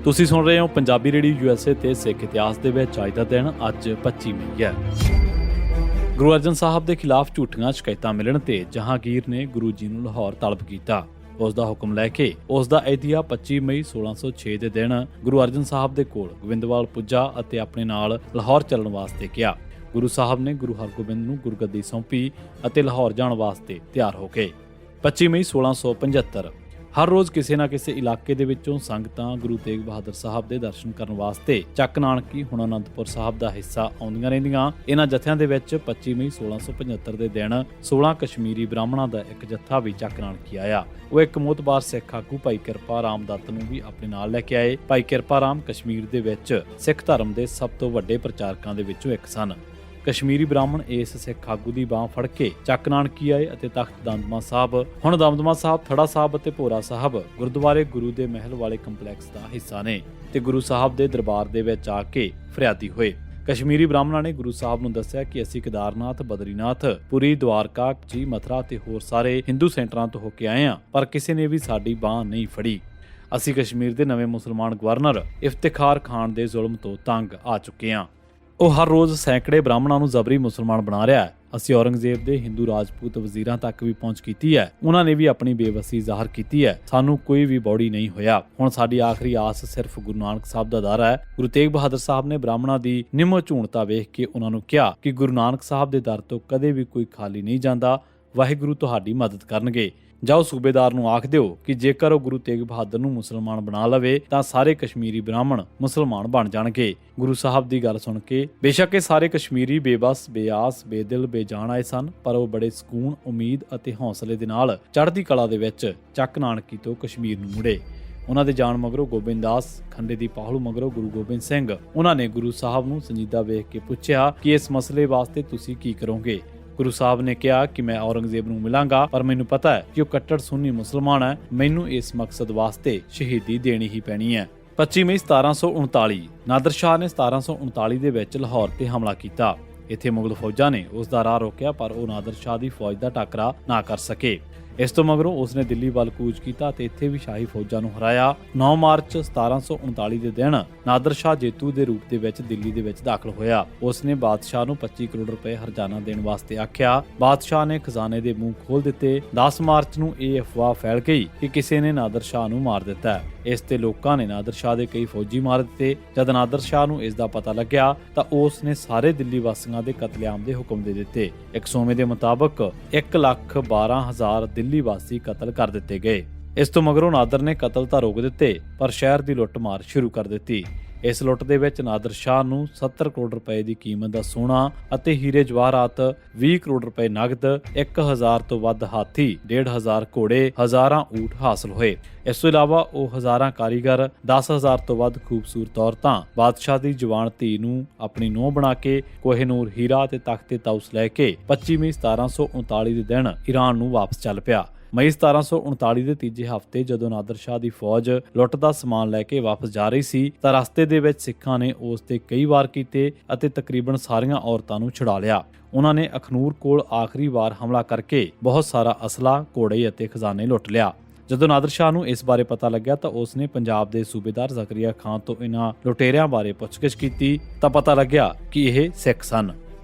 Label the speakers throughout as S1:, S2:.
S1: ਤੁਸੀਂ ਸੁਣ ਰਹੇ ਹੋ ਪੰਜਾਬੀ ਰੇਡੀਓ USA ਤੇ ਸਿੱਖ ਇਤਿਹਾਸ ਦੇ ਵਿੱਚ ਅੱਜ ਦਾ ਦਿਨ ਅੱਜ 25 ਮਈ ਹੈ। ਗੁਰੂ ਅਰਜਨ ਸਾਹਿਬ ਦੇ ਖਿਲਾਫ ਝੂਠੀਆਂ ਸ਼ਿਕਾਇਤਾਂ ਮਿਲਣ ਤੇ ਜਹਾਂਗੀਰ ਨੇ ਗੁਰੂ ਜੀ ਨੂੰ ਲਾਹੌਰ ਤਲਬ ਕੀਤਾ। ਉਸ ਦਾ ਹੁਕਮ ਲੈ ਕੇ ਉਸ ਦਾ ਅਹਿਦੀਆ 25 ਮਈ 1606 ਦੇ ਦਿਨ ਗੁਰੂ ਅਰਜਨ ਸਾਹਿਬ ਦੇ ਕੋਲ ਗੋਬਿੰਦਵਾਲ ਪੁੱਜਾ ਅਤੇ ਆਪਣੇ ਨਾਲ ਲਾਹੌਰ ਚੱਲਣ ਵਾਸਤੇ ਕਿਹਾ। ਗੁਰੂ ਸਾਹਿਬ ਨੇ ਗੁਰੂ ਹਰਗੋਬਿੰਦ ਨੂੰ ਗੁਰਗੱਦੀ ਸੌਂਪੀ ਅਤੇ ਲਾਹੌਰ ਜਾਣ ਵਾਸਤੇ ਤਿਆਰ ਹੋ ਗਏ। 25 ਮਈ 1675 ਹਰ ਰੋਜ਼ ਕਿਸੇ ਨਾ ਕਿਸੇ ਇਲਾਕੇ ਦੇ ਵਿੱਚੋਂ ਸੰਗਤਾਂ ਗੁਰੂ ਤੇਗ ਬਹਾਦਰ ਸਾਹਿਬ ਦੇ ਦਰਸ਼ਨ ਕਰਨ ਵਾਸਤੇ ਚੱਕ ਨਾਨਕੀ ਹੁਣ ਅਨੰਦਪੁਰ ਸਾਹਿਬ ਦਾ ਹਿੱਸਾ ਆਉਂਦੀਆਂ ਰਹਿੰਦੀਆਂ। ਇਹਨਾਂ ਜਥਿਆਂ ਦੇ ਵਿੱਚ 25 ਮਈ 1675 ਦੇ ਦਿਨ 16 ਕਸ਼ਮੀਰੀ ਬ੍ਰਾਹਮਣਾਂ ਦਾ ਇੱਕ ਜੱਥਾ ਵੀ ਚੱਕ ਨਾਨਕੀ ਆਇਆ। ਉਹ ਇੱਕ ਮੋਤਬਾਰ ਸਿੱਖ ਆਗੂ ਭਾਈ ਕਿਰਪਾ ਰਾਮ ਦੱਤ ਨੂੰ ਵੀ ਆਪਣੇ ਨਾਲ ਲੈ ਕੇ ਆਏ। ਭਾਈ ਕਿਰਪਾ ਰਾਮ ਕਸ਼ਮੀਰ ਦੇ ਵਿੱਚ ਸਿੱਖ ਧਰਮ ਦੇ ਸਭ ਤੋਂ ਵੱਡੇ ਪ੍ਰਚਾਰਕਾਂ ਦੇ ਵਿੱਚੋਂ ਇੱਕ ਸਨ। ਕਸ਼ਮੀਰੀ ਬ੍ਰਾਹਮਣ ਇਸ ਸਿੱਖ ਆਗੂ ਦੀ ਬਾਂਹ ਫੜ ਕੇ ਚੱਕ ਨਾਨਕੀ ਆਏ ਅਤੇ ਤਖਤ ਦਮਦਮਾ ਸਾਹਿਬ, ਹੁਣ ਦਮਦਮਾ ਸਾਹਿਬ, ਥੜਾ ਸਾਹਿਬ ਅਤੇ ਭੋਰਾ ਸਾਹਿਬ ਗੁਰਦੁਆਰੇ ਗੁਰੂ ਦੇ ਮਹਿਲ ਵਾਲੇ ਕੰਪਲੈਕਸ ਦਾ ਹਿੱਸਾ ਨੇ ਤੇ ਗੁਰੂ ਸਾਹਿਬ ਦੇ ਦਰਬਾਰ ਦੇ ਵਿੱਚ ਆ ਕੇ ਫਰਿਆਦੀ ਹੋਏ। ਕਸ਼ਮੀਰੀ ਬ੍ਰਾਹਮਣਾਂ ਨੇ ਗੁਰੂ ਸਾਹਿਬ ਨੂੰ ਦੱਸਿਆ ਕਿ ਅਸੀਂ ਕੇਦਾਰਨਾਥ, ਬਦਰੀਨਾਥ, ਪੁਰੀ, ਦਵਾਰਕਾ ਜੀ, ਮਥੁਰਾ ਤੇ ਹੋਰ ਸਾਰੇ ਹਿੰਦੂ ਸੈਂਟਰਾਂ ਤੋਂ ਹੋ ਕੇ ਆਏ ਹਾਂ, ਪਰ ਕਿਸੇ ਨੇ ਵੀ ਸਾਡੀ ਬਾਂਹ ਨਹੀਂ ਫੜੀ। ਅਸੀਂ ਕਸ਼ਮੀਰ ਦੇ ਨਵੇਂ ਮੁਸਲਮਾਨ ਗਵਰਨਰ ਇਫਤਿਖਾਰ ਖਾਨ ਦੇ ਜ਼ੁਲਮ ਤੋਂ ਤੰਗ ਆ ਚੁੱਕੇ ਹਾਂ। ਉਹ ਹਰ ਰੋਜ਼ ਸੈਂਕੜੇ ਬ੍ਰਾਹਮਣਾਂ ਨੂੰ ਜ਼ਬਰੀ ਮੁਸਲਮਾਨ ਬਣਾ ਰਿਹਾ ਹੈ। ਅਸੀਂ ਔਰੰਗਜ਼ੇਬ ਦੇ ਹਿੰਦੂ ਰਾਜਪੂਤ ਵਜ਼ੀਰਾਂ ਤੱਕ ਵੀ ਪਹੁੰਚ ਕੀਤੀ ਹੈ। ਉਹਨਾਂ ਨੇ ਵੀ ਆਪਣੀ ਬੇਵਸੀ ਜ਼ਾਹਰ ਕੀਤੀ ਹੈ। ਸਾਨੂੰ ਕੋਈ ਵੀ ਬੌੜੀ ਨਹੀਂ ਹੋਇਆ। ਹੁਣ ਸਾਡੀ ਆਖਰੀ ਆਸ ਸਿਰਫ ਗੁਰੂ ਨਾਨਕ ਸਾਹਿਬ ਦਾ ਦਰ ਹੈ। ਗੁਰੂ ਤੇਗ ਬਹਾਦਰ ਸਾਹਿਬ ਨੇ ਬ੍ਰਾਹਮਣਾਂ ਦੀ ਨਿਮੋ ਝੂਣਤਾ ਵੇਖ ਕੇ ਉਹਨਾਂ ਨੂੰ ਕਿਹਾ ਕਿ ਗੁਰੂ ਨਾਨਕ ਸਾਹਿਬ ਦੇ ਦਰ ਤੋਂ ਕਦੇ ਵੀ ਕੋਈ ਖਾਲੀ ਨਹੀਂ ਜਾਂਦਾ। ਵਾਹਿਗੁਰੂ ਤੁਹਾਡੀ ਮਦਦ ਕਰਨਗੇ। ਜਾਓ ਸੂਬੇਦਾਰ ਨੂੰ ਆਖ ਦਿਓ ਕਿ ਜੇਕਰ ਉਹ ਗੁਰੂ ਤੇਗ ਬਹਾਦਰ ਨੂੰ ਮੁਸਲਮਾਨ ਬਣਾ ਲਵੇ ਤਾਂ ਸਾਰੇ ਕਸ਼ਮੀਰੀ ਬ੍ਰਾਹਮਣ ਮੁਸਲਮਾਨ ਬਣ ਜਾਣਗੇ। ਗੁਰੂ ਸਾਹਿਬ ਦੀ ਗੱਲ ਸੁਣ ਕੇ ਬੇਸ਼ੱਕ ਇਹ ਸਾਰੇ ਕਸ਼ਮੀਰੀ ਬੇਬਸ, ਬੇਆਸ, ਬੇਦਿਲ, ਬੇਜਾਨ ਆਏ ਸਨ, ਪਰ ਉਹ ਬੜੇ ਸਕੂਨ, ਉਮੀਦ ਅਤੇ ਹੌਸਲੇ ਦੇ ਨਾਲ ਚੜ੍ਹਦੀ ਕਲਾ ਦੇ ਵਿੱਚ ਚੱਕ ਨਾਨਕੀ ਤੋਂ ਕਸ਼ਮੀਰ ਨੂੰ ਮੁੜੇ। ਉਹਨਾਂ ਦੇ ਜਾਣ ਮਗਰੋਂ ਗੋਬਿੰਦਾਸ ਖੰਡੇ ਦੀ ਪਾਹਲੂ ਮਗਰੋਂ ਗੁਰੂ ਗੋਬਿੰਦ ਸਿੰਘ ਉਹਨਾਂ ਨੇ ਗੁਰੂ ਸਾਹਿਬ ਨੂੰ ਸੰਜੀਦਾ ਵੇਖ ਕੇ ਪੁੱਛਿਆ ਕਿ ਇਸ ਮਸਲੇ ਵਾਸਤੇ ਤੁਸੀਂ ਕੀ ਕਰੋਗੇ। ਗੁਰੂ ਸਾਹਿਬ ਨੇ ਕਿਹਾ ਕਿ ਮੈਂ ਔਰੰਗਜ਼ੇਬ ਨੂੰ ਮਿਲਾਂਗਾ, ਪਰ ਮੈਨੂੰ ਪਤਾ ਹੈ ਕਿ ਉਹ ਕੱਟੜ ਸੁੰਨੀ ਮੁਸਲਮਾਨ ਹੈ। ਮੈਨੂੰ ਇਸ ਮਕਸਦ ਵਾਸਤੇ ਸ਼ਹੀਦੀ ਦੇਣੀ ਹੀ ਪੈਣੀ ਹੈ। 25 ਮਈ 1739 ਨਾਦਰ ਸ਼ਾਹ ਨੇ 1739 ਦੇ ਵਿੱਚ ਲਾਹੌਰ ਤੇ ਹਮਲਾ ਕੀਤਾ। ਇੱਥੇ ਮੁਗਲ ਫੌਜਾਂ ਨੇ ਉਸ ਦਾ ਰਾਹ ਰੋਕਿਆ, ਪਰ ਉਹ ਨਾਦਰ ਸ਼ਾਹ ਦੀ ਫੌਜ ਦਾ ਟਾਕਰਾ ਨਾ ਕਰ ਸਕੇ। ਇਸ ਤੋਂ ਮਗਰੋਂ ਉਸਨੇ ਦਿੱਲੀ ਵੱਲ ਕੂਚ ਕੀਤਾ ਤੇ ਇੱਥੇ ਵੀ ਸ਼ਾਹੀ ਫੌਜਾਂ ਨੂੰ ਹਰਾਇਆ। 9 ਮਾਰਚ 1739 ਦੇ ਦਿਨ ਨਾਦਰ ਸ਼ਾਹ ਜੇਤੂ ਦੇ ਰੂਪ ਦੇ ਵਿੱਚ ਦਿੱਲੀ ਦੇ ਵਿੱਚ ਦਾਖਲ ਹੋਇਆ। ਉਸਨੇ ਬਾਦਸ਼ਾਹ ਨੂੰ 25 ਕਰੋੜ ਰੁਪਏ ਹਰਜਾਨਾ ਦੇਣ ਵਾਸਤੇ ਆਖਿਆ। ਬਾਦਸ਼ਾਹ ਨੇ ਖਜ਼ਾਨੇ ਦੇ ਮੂੰਹ ਖੋਲ ਦਿੱਤੇ। 10 ਮਾਰਚ ਨੂੰ ਇਹ ਅਫਵਾਹ ਫੈਲ ਗਈ ਕਿ ਕਿਸੇ ਨੇ ਨਾਦਰ ਸ਼ਾਹ ਨੂੰ ਮਾਰ ਦਿੱਤਾ। ਇਸ ਤੇ ਲੋਕਾਂ ਨੇ ਨਾਦਰ ਸ਼ਾਹ ਦੇ ਕਈ ਫੌਜੀ ਮਾਰ ਦਿੱਤੇ। ਜਦ ਨਾਦਰ ਸ਼ਾਹ ਨੂੰ ਇਸ ਦਾ ਪਤਾ ਲੱਗਿਆ ਤਾਂ ਉਸ ਨੇ ਸਾਰੇ ਦਿੱਲੀ ਵਾਸੀਆਂ ਦੇ ਕਤਲੇਆਮ ਦੇ ਹੁਕਮ ਦੇ ਦਿੱਤੇ। ਇੱਕ ਸੋਮੇ ਦੇ ਮੁਤਾਬਕ 1,12,000 ਦਿੱਲੀ ਵਾਸੀ ਕਤਲ ਕਰ ਦਿੱਤੇ ਗਏ। ਇਸ ਤੋਂ ਮਗਰੋਂ ਨਾਦਰ ਨੇ ਕਤਲ ਤਾਂ ਰੋਕ ਦਿੱਤੇ, ਪਰ ਸ਼ਹਿਰ ਦੀ ਲੁੱਟ-ਮਾਰ ਸ਼ੁਰੂ ਕਰ ਦਿੱਤੀ। ਇਸ ਲੁੱਟ ਦੇ ਵਿੱਚ ਨਾਦਰ ਸ਼ਾਹ ਨੂੰ 70 ਕਰੋੜ ਰੁਪਏ ਦੀ ਕੀਮਤ ਦਾ ਸੋਨਾ ਅਤੇ ਹੀਰੇ ਜਵਾਹਰਾਤ, 20 ਕਰੋੜ ਰੁਪਏ ਨਗਦ, 1000 ਤੋਂ ਵੱਧ ਹਾਥੀ, 1,500 ਘੋੜੇ, ਹਜ਼ਾਰਾਂ ਊਠ ਹਾਸਲ ਹੋਏ। ਇਸ ਤੋਂ ਇਲਾਵਾ ਉਹ ਹਜ਼ਾਰਾਂ ਕਾਰੀਗਰ, 10,000 ਤੋਂ ਵੱਧ ਖੂਬਸੂਰਤ ਔਰਤਾਂ, ਬਾਦਸ਼ਾਹ ਦੀ ਜਵਾਨ ਧੀ ਨੂੰ ਆਪਣੀ ਨੂੰਹ ਬਣਾ ਕੇ ਕੋਹਿਨੂਰ ਹੀਰਾ ਤੇ ਤਖਤੇ ਤਾਊਸ ਲੈ ਕੇ 25 ਮਈ 1739 ਦੇ ਦਿਨ ਈਰਾਨ ਨੂੰ ਵਾਪਸ ਚੱਲ ਪਿਆ। ਮਈ 1739 ਦੇ ਤੀਜੇ ਹਫ਼ਤੇ ਜਦੋਂ ਨਾਦਰ ਸ਼ਾਹ ਦੀ ਫੌਜ ਲੁੱਟ ਦਾ ਸਮਾਨ ਲੈ ਕੇ ਵਾਪਸ ਜਾ ਰਹੀ ਸੀ ਤਾਂ ਰਸਤੇ ਦੇ ਵਿੱਚ ਸਿੱਖਾਂ ਨੇ ਉਸ ਤੇ ਕਈ ਵਾਰ ਕੀਤੇ ਅਤੇ ਤਕਰੀਬਨ ਸਾਰੀਆਂ ਔਰਤਾਂ ਨੂੰ ਛੁਡਾ ਲਿਆ। ਉਹਨਾਂ ਨੇ ਅਖਨੂਰ ਕੋਲ ਆਖਰੀ ਵਾਰ ਹਮਲਾ ਕਰਕੇ ਬਹੁਤ ਸਾਰਾ ਅਸਲਾ, ਘੋੜੇ ਅਤੇ ਖਜ਼ਾਨੇ ਲੁੱਟ ਲਿਆ। ਜਦੋਂ ਨਾਦਰ ਸ਼ਾਹ ਨੂੰ ਇਸ ਬਾਰੇ ਪਤਾ ਲੱਗਿਆ ਤਾਂ ਉਸਨੇ ਪੰਜਾਬ ਦੇ ਸੂਬੇਦਾਰ ਜ਼ਕਰੀਆ ਖਾਨ ਤੋਂ ਇਹਨਾਂ ਲੁਟੇਰਿਆਂ ਬਾਰੇ ਪੁੱਛਗਿੱਛ ਕੀਤੀ ਤਾਂ ਪਤਾ ਲੱਗਿਆ ਕਿ ਇਹ ਸਿੱਖ ਸਨ।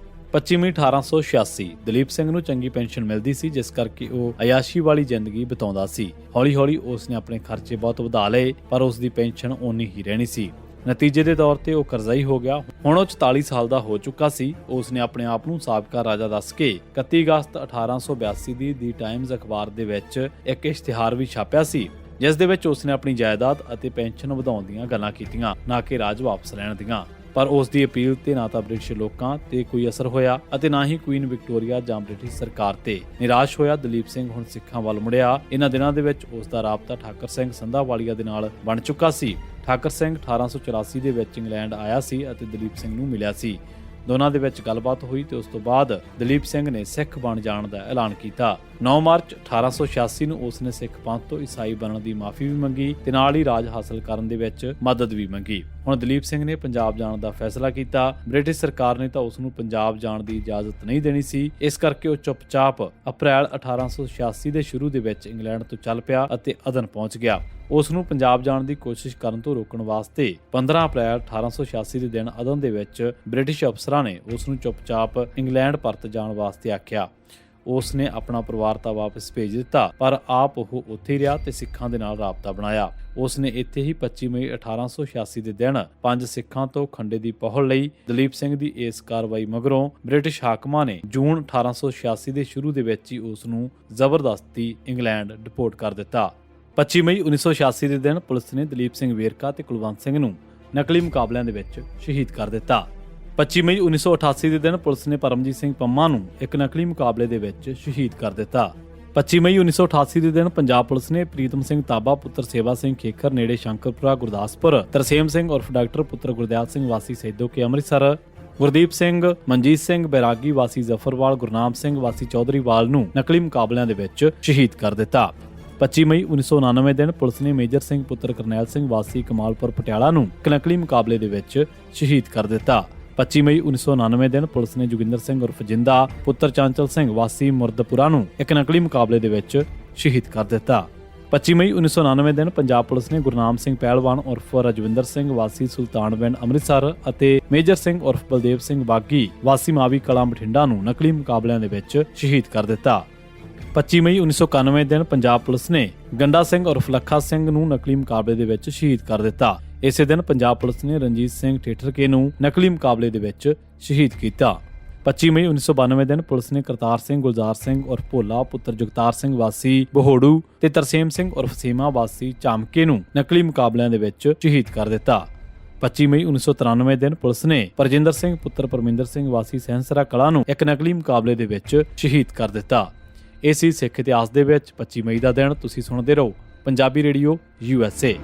S1: 25 ਮਈ 1886 ਦਲੀਪ ਸਿੰਘ ਨੂੰ ਚੰਗੀ ਪੈਨਸ਼ਨ ਮਿਲਦੀ ਸੀ, ਜਿਸ ਕਰਕੇ ਉਹ ਅਯਾਸ਼ੀ ਵਾਲੀ ਜ਼ਿੰਦਗੀ ਬਿਤਾਉਂਦਾ ਸੀ। ਹੌਲੀ-ਹੌਲੀ ਉਸਨੇ ਆਪਣੇ ਖਰਚੇ ਬਹੁਤ ਵਧਾ ਲਏ, ਪਰ ਉਸ ਦੀ ਪੈਨਸ਼ਨ ਓਨੀ ਹੀ ਰਹਿਣੀ ਸੀ। ਨਤੀਜੇ ਦੇ ਤੌਰ ਤੇ ਉਹ ਕਰਜ਼ਾਈ ਹੋ ਗਿਆ। ਹੁਣ ਉਹ 44 ਸਾਲ ਦਾ ਹੋ ਚੁੱਕਾ ਸੀ। ਉਸਨੇ ਆਪਣੇ ਆਪ ਨੂੰ ਸਾਬਕਾ ਰਾਜਾ ਦੱਸ ਕੇ 31 ਅਗਸਤ 1882 ਦੀ ਟਾਈਮਜ਼ ਅਖਬਾਰ ਦੇ ਵਿੱਚ ਇੱਕ ਇਸ਼ਤਿਹਾਰ ਵੀ ਛਾਪਿਆ ਸੀ, ਜਿਸ ਦੇ ਵਿੱਚ ਉਸਨੇ ਆਪਣੀ ਜਾਇਦਾਦ ਅਤੇ ਪੈਨਸ਼ਨ ਵਧਾਉਣ ਦੀਆਂ ਗੱਲਾਂ ਕੀਤੀਆਂ, ਨਾ ਕਿ ਰਾਜ ਵਾਪਸ ਲੈਣ ਦੀਆਂ। ਪਰ ਉਸ ਦੀ ਅਪੀਲ ਤੇ ਨਾ ਤਾਂ ਬ੍ਰਿਟਿਸ਼ ਲੋਕਾਂ ਤੇ ਕੋਈ ਅਸਰ ਹੋਇਆ ਅਤੇ ਨਾ ਹੀ ਕੁਈਨ ਵਿਕਟੋਰੀਆ ਜਾਂ ਬ੍ਰਿਟਿਸ਼ ਸਰਕਾਰ ਤੇ। ਨਿਰਾਸ਼ ਹੋਇਆ ਦਲੀਪ ਸਿੰਘ ਹੁਣ ਸਿੱਖਾਂ ਵੱਲ ਮੁੜਿਆ। ਇਹਨਾਂ ਦਿਨਾਂ ਦੇ ਵਿੱਚ ਉਸ ਦਾ ਰਾਬਤਾ ਠਾਕਰ ਸਿੰਘ ਸੰਧਾਵਾਲੀਆ ਦੇ ਨਾਲ ਬਣ ਚੁੱਕਾ ਸੀ। ਠਾਕਰ ਸਿੰਘ 1884 ਦੇ ਵਿੱਚ ਇੰਗਲੈਂਡ ਆਇਆ ਸੀ ਅਤੇ ਦਲੀਪ ਸਿੰਘ ਨੂੰ ਮਿਲਿਆ ਸੀ। ਦੋਨਾਂ ਦੇ ਵਿੱਚ ਗੱਲਬਾਤ ਹੋਈ ਤੇ ਉਸ ਤੋਂ ਬਾਅਦ ਦਲੀਪ ਸਿੰਘ ਨੇ ਸਿੱਖ ਬਣ ਜਾਣ ਦਾ ਐਲਾਨ ਕੀਤਾ। 9 ਮਾਰਚ 1886 ਨੂੰ ਉਸਨੇ ਸਿੱਖ ਪੰਥ ਤੋਂ ਈਸਾਈ ਬਣਨ ਦੀ ਮਾਫੀ ਵੀ ਮੰਗੀ ਤੇ ਨਾਲ ਹੀ ਰਾਜ ਹਾਸਲ ਕਰਨ ਦੇ ਵਿੱਚ ਮਦਦ ਵੀ ਮੰਗੀ। ਹੁਣ ਦਲੀਪ ਸਿੰਘ ਨੇ ਪੰਜਾਬ ਜਾਣ ਦਾ ਫੈਸਲਾ ਕੀਤਾ। ਬ੍ਰਿਟਿਸ਼ ਸਰਕਾਰ ਨੇ ਤਾਂ ਉਸ ਨੂੰ ਪੰਜਾਬ ਜਾਣ ਦੀ ਇਜਾਜ਼ਤ ਨਹੀਂ ਦੇਣੀ ਸੀ, ਇਸ ਕਰਕੇ ਉਹ ਚੁੱਪਚਾਪ ਅਪ੍ਰੈਲ 1886 ਦੇ ਸ਼ੁਰੂ ਦੇ ਵਿੱਚ ਇੰਗਲੈਂਡ ਤੋਂ ਚੱਲ ਪਿਆ ਅਤੇ ਅਦਨ ਪਹੁੰਚ ਗਿਆ। ਉਸ ਨੂੰ ਪੰਜਾਬ ਜਾਣ ਦੀ ਕੋਸ਼ਿਸ਼ ਕਰਨ ਤੋਂ ਰੋਕਣ ਵਾਸਤੇ 15 ਅਪ੍ਰੈਲ 1886 ਦੇ ਦਿਨ ਅਦਨ ਦੇ ਵਿੱਚ ਬ੍ਰਿਟਿਸ਼ ਅਫਸਰਾਂ ਨੇ ਉਸ ਨੂੰ ਚੁੱਪਚਾਪ ਇੰਗਲੈਂਡ ਪਰਤ ਜਾਣ ਵਾਸਤੇ ਆਖਿਆ। ਉਸ ਨੇ ਆਪਣਾ ਪਰਿਵਾਰ ਤਾਂ ਵਾਪਸ ਭੇਜ ਦਿੱਤਾ, ਪਰ ਆਪ ਉਹ ਉੱਥੇ ਹੀ ਰਿਹਾ ਤੇ ਸਿੱਖਾਂ ਦੇ ਨਾਲ ਰਾਬਤਾ ਬਣਾਇਆ। ਉਸ ਨੇ ਇੱਥੇ ਹੀ 25 ਮਈ 1886 ਦੇ ਦਿਨ 5 ਸਿੱਖਾਂ ਤੋਂ ਖੰਡੇ ਦੀ ਪਹੁਲ ਲਈ। ਦਲੀਪ ਸਿੰਘ ਦੀ ਇਸ ਕਾਰਵਾਈ ਮਗਰੋਂ ਬ੍ਰਿਟਿਸ਼ ਹਾਕਮਾਂ ਨੇ ਜੂਨ 1886 ਦੇ ਸ਼ੁਰੂ ਦੇ ਵਿੱਚ ਹੀ ਉਸ ਨੂੰ ਜ਼ਬਰਦਸਤੀ ਇੰਗਲੈਂਡ ਡਿਪੋਰਟ ਕਰ ਦਿੱਤਾ। 25 ਮਈ 1986 ਦੇ ਦਿਨ ਪੁਲਿਸ ਨੇ ਦਲੀਪ ਸਿੰਘ ਵੇਰਕਾ ਤੇ ਕੁਲਵੰਤ ਸਿੰਘ ਨੂੰ ਨਕਲੀ ਮੁਕਾਬਲਿਆਂ ਦੇ ਵਿੱਚ ਸ਼ਹੀਦ ਕਰ ਦਿੱਤਾ। 25 ਮਈ 1988 ਦੇ ਦਿਨ ਪੁਲਿਸ ਨੇ ਪਰਮਜੀਤ ਸਿੰਘ ਪੰਮਾ ਨੂੰ ਇੱਕ ਨਕਲੀ ਮੁਕਾਬਲੇ ਦੇ ਵਿੱਚ ਸ਼ਹੀਦ ਕਰ ਦਿੱਤਾ। 25 ਮਈ 1988 ਦੇ ਦਿਨ ਪੰਜਾਬ ਪੁਲਿਸ ਨੇ ਪ੍ਰੀਤਮ ਸਿੰਘ ਤਾਬਾ ਪੁੱਤਰ ਸੇਵਾ ਸਿੰਘ ਖੇਖਰ ਨੇੜੇ ਸ਼ੰਕਰਪੁਰਾ ਗੁਰਦਾਸਪੁਰ, ਤਰਸੇਮ ਸਿੰਘ ਉਰਫ ਡਾਕਟਰ ਪੁੱਤਰ ਗੁਰਦਿਆਲ ਸਿੰਘ ਵਾਸੀ ਸੈਦੋ ਕੇ ਅੰਮ੍ਰਿਤਸਰ, ਗੁਰਦੀਪ ਸਿੰਘ, ਮਨਜੀਤ ਸਿੰਘ ਬੈਰਾਗੀ ਵਾਸੀ ਜ਼ਫਰਵਾਲ, ਗੁਰਨਾਮ ਸਿੰਘ ਵਾਸੀ ਚੌਧਰੀਵਾਲ ਨੂੰ ਨਕਲੀ ਮੁਕਾਬਲਿਆਂ ਦੇ ਵਿੱਚ ਸ਼ਹੀਦ ਕਰ ਦਿੱਤਾ। 25 ਮਈ 1999 ਦਿਨ ਪੁਲਿਸ ਨੇ ਮੇਜਰ ਸਿੰਘ ਪੁੱਤਰ ਕਰਨੈਲ ਸਿੰਘ ਵਾਸੀ ਕਮਾਲਪੁਰ ਪਟਿਆਲਾ ਨੂੰ ਇੱਕ ਨਕਲੀ ਮੁਕਾਬਲੇ ਦੇ ਵਿੱਚ ਸ਼ਹੀਦ ਕਰ ਦਿੱਤਾ। 25 ਮਈ 1999 ਦਿਨ ਪੁਲਿਸ ਨੇ ਜੋਗਿੰਦਰ ਸਿੰਘ ਉਰਫ ਜਿੰਦਾ ਪੁੱਤਰ ਚਾਂਚਲ ਸਿੰਘ ਵਾਸੀ ਮੁਰਦਪੁਰਾ ਨੂੰ ਇੱਕ ਨਕਲੀ ਮੁਕਾਬਲੇ ਦੇ ਵਿੱਚ ਸ਼ਹੀਦ ਕਰ ਦਿੱਤਾ। 25 ਮਈ 1999 ਦਿਨ ਪੰਜਾਬ ਪੁਲਿਸ ਨੇ ਗੁਰਨਾਮ ਸਿੰਘ ਪਹਿਲਵਾਨ ਉਰਫ ਰਜਵਿੰਦਰ ਸਿੰਘ ਵਾਸੀ ਸੁਲਤਾਨਵਿੰਡ ਅੰਮ੍ਰਿਤਸਰ ਅਤੇ ਮੇਜਰ ਸਿੰਘ ਉਰਫ ਬਲਦੇਵ ਸਿੰਘ ਬਾਗੀ ਵਾਸੀ ਮਾਵੀ ਕਲਾਂ ਬਠਿੰਡਾ ਨੂੰ ਨਕਲੀ ਮੁਕਾਬਲਿਆਂ ਦੇ ਵਿੱਚ ਸ਼ਹੀਦ ਕਰ ਦਿੱਤਾ। 25 ਮਈ 1991 ਦਿਨ ਪੰਜਾਬ ਪੁਲਿਸ ਨੇ ਗੰਡਾ ਸਿੰਘ ਉਰਫ ਲੱਖਾ ਸਿੰਘ ਨੂੰ ਨਕਲੀ ਮੁਕਾਬਲੇ ਦੇ ਵਿੱਚ ਸ਼ਹੀਦ ਕਰ ਦਿੱਤਾ। ਇਸੇ ਦਿਨ ਪੰਜਾਬ ਪੁਲਿਸ ਨੇ ਰਣਜੀਤ ਸਿੰਘ ਠੇਠਰਕੇ ਨੂੰ ਨਕਲੀ ਮੁਕਾਬਲੇ ਦੇ ਵਿੱਚ ਸ਼ਹੀਦ ਕੀਤਾ। 25 ਮਈ 1992 ਦਿਨ ਪੁਲਿਸ ਨੇ ਕਰਤਾਰ ਸਿੰਘ ਗੁਲਜ਼ਾਰ ਸਿੰਘ ਉਰਫ ਭੋਲਾ ਪੁੱਤਰ ਜਗਤਾਰ ਸਿੰਘ ਵਾਸੀ ਬਹੋੜੂ ਤੇ ਤਰਸੇਮ ਸਿੰਘ ਉਰਫ ਸੀਮਾ ਵਾਸੀ ਚਾਮਕੇ ਨੂੰ ਨਕਲੀ ਮੁਕਾਬਲਿਆਂ ਦੇ ਵਿੱਚ ਸ਼ਹੀਦ ਕਰ ਦਿੱਤਾ। 25 ਮਈ 1993 ਦਿਨ ਪੁਲਿਸ ਨੇ ਪਰਜਿੰਦਰ ਸਿੰਘ ਪੁੱਤਰ ਪਰਮਿੰਦਰ ਸਿੰਘ ਵਾਸੀ ਸਹਿੰਸਰਾ ਕਲਾਂ ਨੂੰ ਇੱਕ ਨਕਲੀ ਮੁਕਾਬਲੇ ਦੇ ਵਿੱਚ ਸ਼ਹੀਦ ਕਰ ਦਿੱਤਾ। ਇਹ ਸੀ ਸਿੱਖ ਇਤਿਹਾਸ ਦੇ ਵਿੱਚ 25 ਮਈ ਦਾ ਦਿਨ। ਤੁਸੀਂ ਸੁਣਦੇ ਰਹੋ ਪੰਜਾਬੀ ਰੇਡੀਓ USA।